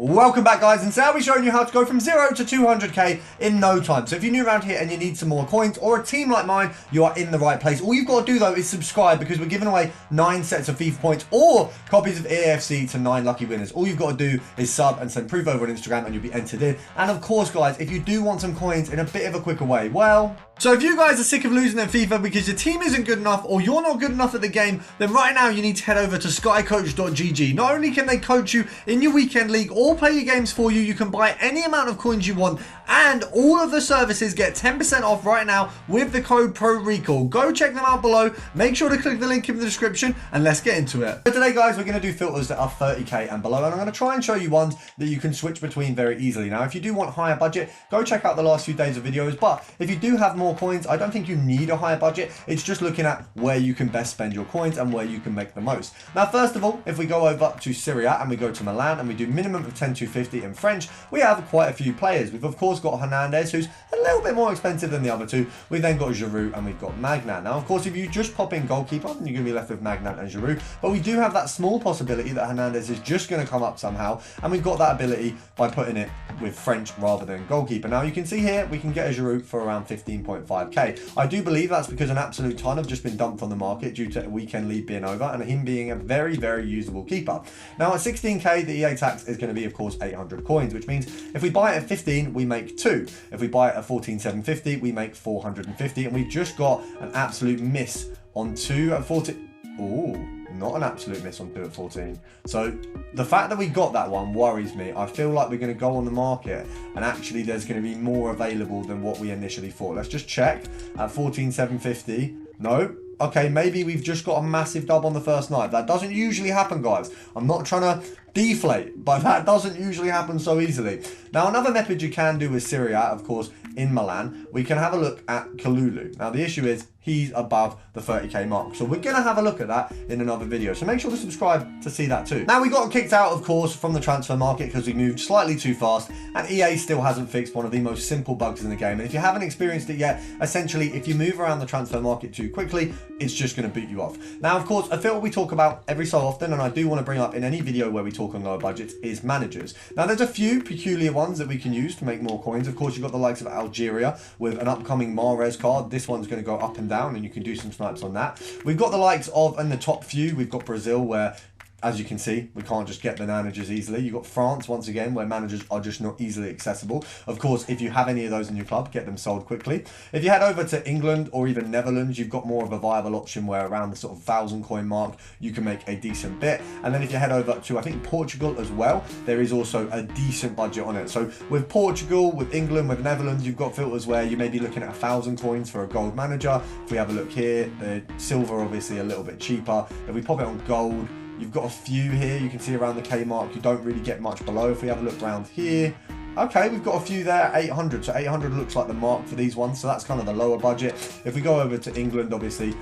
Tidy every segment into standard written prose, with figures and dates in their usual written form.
Welcome back, guys, and today I'll be showing you how to go from 0 to 200k in no time. So if you're new around here and you need some more coins, or a team like mine, you are in the right place. All you've got to do though is subscribe, because we're giving away 9 sets of FIFA points or copies of EAFC to 9 lucky winners. All you've got to do is sub and send proof over on Instagram and you'll be entered in. And of course, guys, if you do want some coins in a bit of a quicker way, well, so if you guys are sick of losing in FIFA because your team isn't good enough or you're not good enough at the game, then right now you need to head over to skycoach.gg. Not only can they coach you in your weekend league or play your games for you, you can buy any amount of coins you want, and all of the services get 10% off right now with the code PRORECALL. Go check them out below. Make sure to click the link in the description and let's get into it. So today, guys, we're going to do filters that are 30k and below, and I'm going to try and show you ones that you can switch between very easily. Now, if you do want higher budget, go check out the last few days of videos, but if you do have more coins, I don't think you need a higher budget. It's just looking at where you can best spend your coins and where you can make the most. Now, first of all, if we go over to Syria and we go to Milan and we do minimum of 10,250 in French, we have quite a few players. We've of course got Hernandez, who's a little bit more expensive than the other two. We've then got Giroud and we've got Magnan. Now, of course, if you just pop in goalkeeper, then you're going to be left with Magnan and Giroud, but we do have that small possibility that Hernandez is just going to come up somehow, and we've got that ability by putting it with French rather than goalkeeper. Now, you can see here, we can get a Giroud for around 15.5k. I do believe that's because an absolute ton have just been dumped on the market due to a weekend lead being over and him being a very, very usable keeper. Now, at 16k, the EA tax is going to be, of course, 800 coins, which means if we buy it at 15, we make 2. If we buy it at 14,750, we make 450, and we've just got an absolute miss on 2 at 14. Ooh. Not an absolute miss on 2 at 14. So the fact that we got that one worries me. I feel like we're going to go on the market and actually there's going to be more available than what we initially thought. Let's just check at 14,750. No. Okay, maybe we've just got a massive dub on the first night. That doesn't usually happen, guys. I'm not trying to deflate, but that doesn't usually happen so easily. Now, another method you can do with Syria, of course, in Milan, we can have a look at Kalulu. Now, the issue is he's above the 30k mark. So we're going to have a look at that in another video. So make sure to subscribe to see that too. Now, we got kicked out, of course, from the transfer market because we moved slightly too fast, and EA still hasn't fixed one of the most simple bugs in the game. And if you haven't experienced it yet, essentially, if you move around the transfer market too quickly, it's just going to boot you off. Now, of course, a filter we talk about every so often, and I do want to bring up in any video where we talk on lower budgets, is managers. Now, there's a few peculiar ones that we can use to make more coins. Of course, you've got the likes of Algeria with an upcoming Mahrez card. This one's going to go up and down, and you can do some snipes on that. We've got the likes of, in the top few, we've got Brazil, where, as you can see, we can't just get the managers easily. You've got France, once again, where managers are just not easily accessible. Of course, if you have any of those in your club, get them sold quickly. If you head over to England or even Netherlands, you've got more of a viable option where around the sort of 1,000 coin mark, you can make a decent bit. And then if you head over to, I think, Portugal as well, there is also a decent budget on it. So with Portugal, with England, with Netherlands, you've got filters where you may be looking at 1,000 coins for a gold manager. If we have a look here, the silver, obviously, a little bit cheaper. If we pop it on gold, you've got a few here. You can see around the K mark, you don't really get much below. If we have a look around here, okay, we've got a few there, 800. So 800 looks like the mark for these ones. So that's kind of the lower budget. If we go over to England, obviously,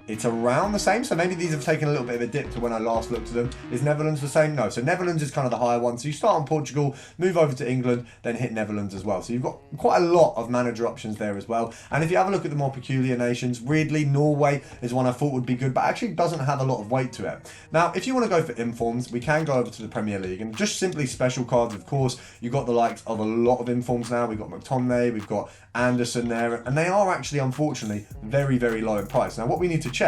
it's around the same. So maybe these have taken a little bit of a dip to when I last looked at them. Is Netherlands the same? No. So Netherlands is kind of the higher one. So you start on Portugal, move over to England, then hit Netherlands as well. So you've got quite a lot of manager options there as well. And if you have a look at the more peculiar nations, weirdly, Norway is one I thought would be good, but actually doesn't have a lot of weight to it. Now, if you want to go for informs, we can go over to the Premier League and just simply special cards, of course. You've got the likes of a lot of informs now. We've got McTominay, we've got Anderson there, and they are actually, unfortunately, very, very low in price. Now, what we need to check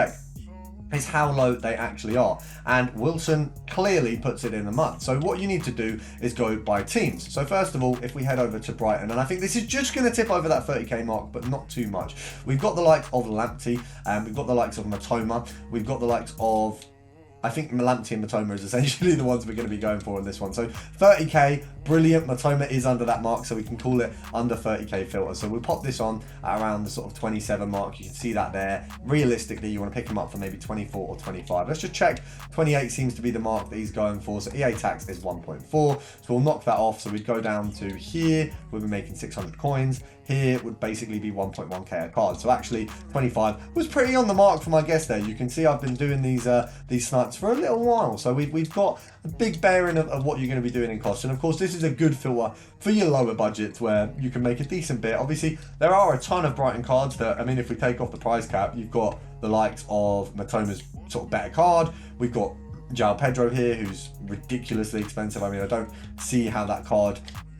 is how low they actually are, and Wilson clearly puts it in the mud. So what you need to do is go by teams. So first of all, if we head over to Brighton, and I think this is just going to tip over that 30k mark, but not too much. We've got the likes of Lamptey, and we've got the likes of Matoma, we've got the likes of, I think Lamptey and Matoma is essentially the ones we're going to be going for in this one. So 30k, brilliant. Matoma is under that mark, so we can call it under 30k filter. So we'll pop this on at around the sort of 27 mark. You can see that there. Realistically, you want to pick him up for maybe 24 or 25. Let's just check. 28 seems to be the mark that he's going for. So EA tax is 1.4. So we'll knock that off. So we'd go down to here. We'll be making 600 coins. Here would basically be 1.1k a card. So actually 25 was pretty on the mark for my guess there. You can see I've been doing these snipes for a little while. So we've got a big bearing of what you're going to be doing in cost. And of course, this is a good filter for your lower budgets where you can make a decent bit. Obviously, there are a ton of Brighton cards that, I mean, if we take off the price cap, you've got the likes of Matoma's sort of better card. We've got João Pedro here, who's ridiculously expensive. I mean, I don't see how that card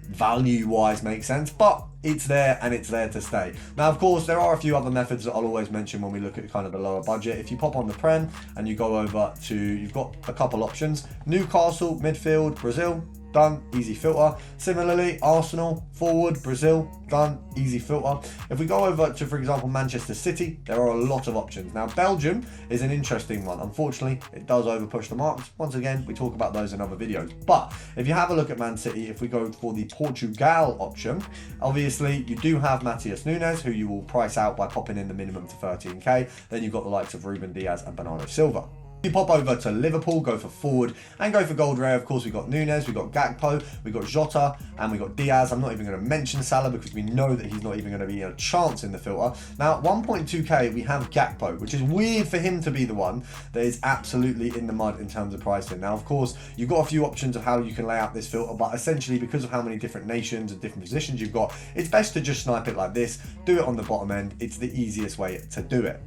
value-wise makes sense, but it's there and it's there to stay. Now, of course, there are a few other methods that I'll always mention when we look at kind of the lower budget. If you pop on the Prem and you go over to, you've got a couple options. Newcastle, midfield, Brazil, done, easy filter. Similarly, Arsenal, forward, Brazil, done, easy filter. If we go over to, for example, Manchester City, there are a lot of options. Now, Belgium is an interesting one. Unfortunately, it does overpush the marks. Once again, we talk about those in other videos. But if you have a look at Man City, if we go for the Portugal option, obviously you do have Matheus Nunes, who you will price out by popping in the minimum to 13k. Then you've got the likes of Ruben Diaz and Bernardo Silva. You pop over to Liverpool, go for forward and go for gold rare. Of course, we've got Nunes, we've got Gakpo, we've got Jota, and we've got Diaz. I'm not even going to mention Salah because we know that he's not even going to be a chance in the filter. Now, 1.2k, we have Gakpo, which is weird for him to be the one that is absolutely in the mud in terms of pricing. Now, of course, you've got a few options of how you can lay out this filter, but essentially because of how many different nations and different positions you've got, it's best to just snipe it like this, do it on the bottom end. It's the easiest way to do it.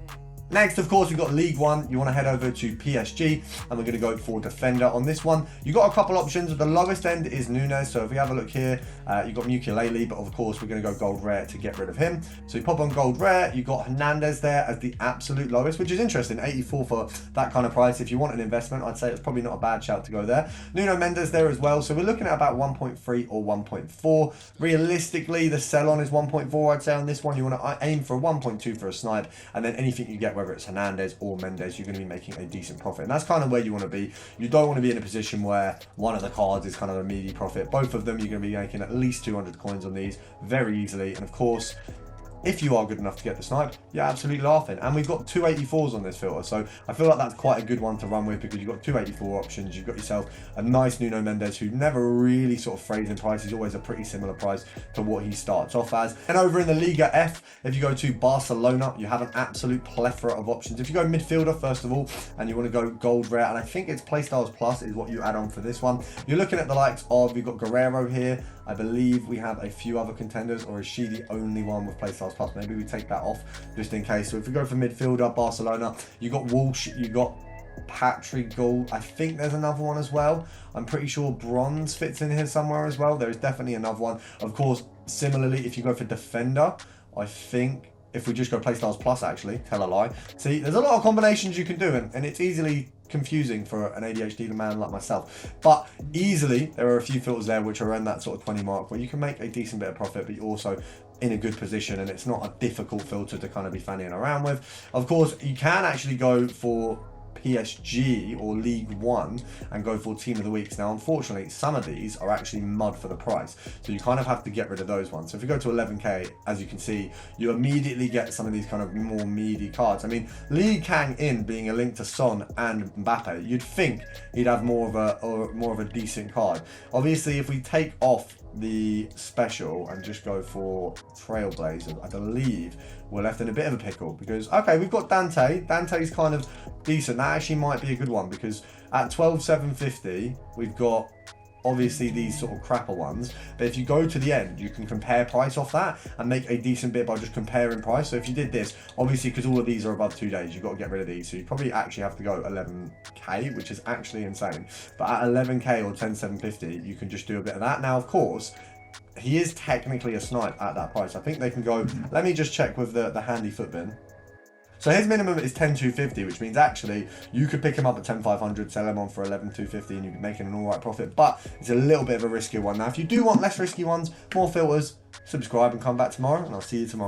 Next, of course, we've got League One. You want to head over to PSG, and we're going to go for defender on this one. You've got a couple options. The lowest end is Nunes. So if we have a look here, you've got Mukiele, but of course, we're going to go gold rare to get rid of him. So you pop on gold rare. You've got Hernandez there as the absolute lowest, which is interesting. 84 for that kind of price. If you want an investment, I'd say it's probably not a bad shout to go there. Nuno Mendes there as well. So we're looking at about 1.3 or 1.4. Realistically, the sell-on is 1.4, I'd say on this one. You want to aim for 1.2 for a snipe, and then anything you get, whether it's Hernandez or Mendes, you're going to be making a decent profit. And that's kind of where you want to be. You don't want to be in a position where one of the cards is kind of a meaty profit. Both of them, you're going to be making at least 200 coins on these very easily. And of course, if you are good enough to get the snipe, you're absolutely laughing. And we've got 284s on this filter, so I feel like that's quite a good one to run with because you've got 284 options. You've got yourself a nice Nuno Mendes who never really sort of frays in price. He's always a pretty similar price to what he starts off as. And over in the Liga F, if you go to Barcelona, you have an absolute plethora of options. If you go midfielder, first of all, and you want to go gold rare, and I think it's Playstyles Plus is what you add on for this one. You're looking at the likes of, we've got Guerrero here. I believe we have a few other contenders, or is she the only one with Playstyles Plus? Maybe we take that off just in case. So if we go for midfielder, Barcelona, you got Walsh, you got Patrick Gould. I think there's another one as well. I'm pretty sure bronze fits in here somewhere as well. There is definitely another one. Of course, similarly, if you go for defender, I think if we just go Playstyles Plus, actually, tell a lie. See, there's a lot of combinations you can do, and it's easily confusing for an ADHD man like myself. But easily, there are a few filters there which are around that sort of 20 mark where you can make a decent bit of profit, but you're also in a good position, and it's not a difficult filter to kind of be fannying around with. Of course, you can actually go for PSG or League One and go for team of the weeks. Now, unfortunately, some of these are actually mud for the price, so you kind of have to get rid of those ones. So if you go to 11k, as you can see, you immediately get some of these kind of more meaty cards. I mean, Lee Kang-in being a link to Son and Mbappe, you'd think he'd have more of a decent card. Obviously, if we take off the special and just go for Trailblazer, I believe we're left in a bit of a pickle because, okay, we've got Dante. Dante's kind of decent. That actually might be a good one because at 12,750, we've got obviously these sort of crapper ones, but if you go to the end, you can compare price off that and make a decent bit by just comparing price. So if you did this, obviously, because all of these are above 2 days, you've got to get rid of these. So you probably actually have to go 11k, which is actually insane. But at 11k or 10,750, you can just do a bit of that. Now, of course, he is technically a snipe at that price. I think they can go, let me just check with the handy foot bin. So his minimum is 10,250, which means actually you could pick him up at 10,500, sell him on for 11,250, and you'd be making an all right profit. But it's a little bit of a riskier one. Now, if you do want less risky ones, more filters, subscribe and come back tomorrow, and I'll see you tomorrow.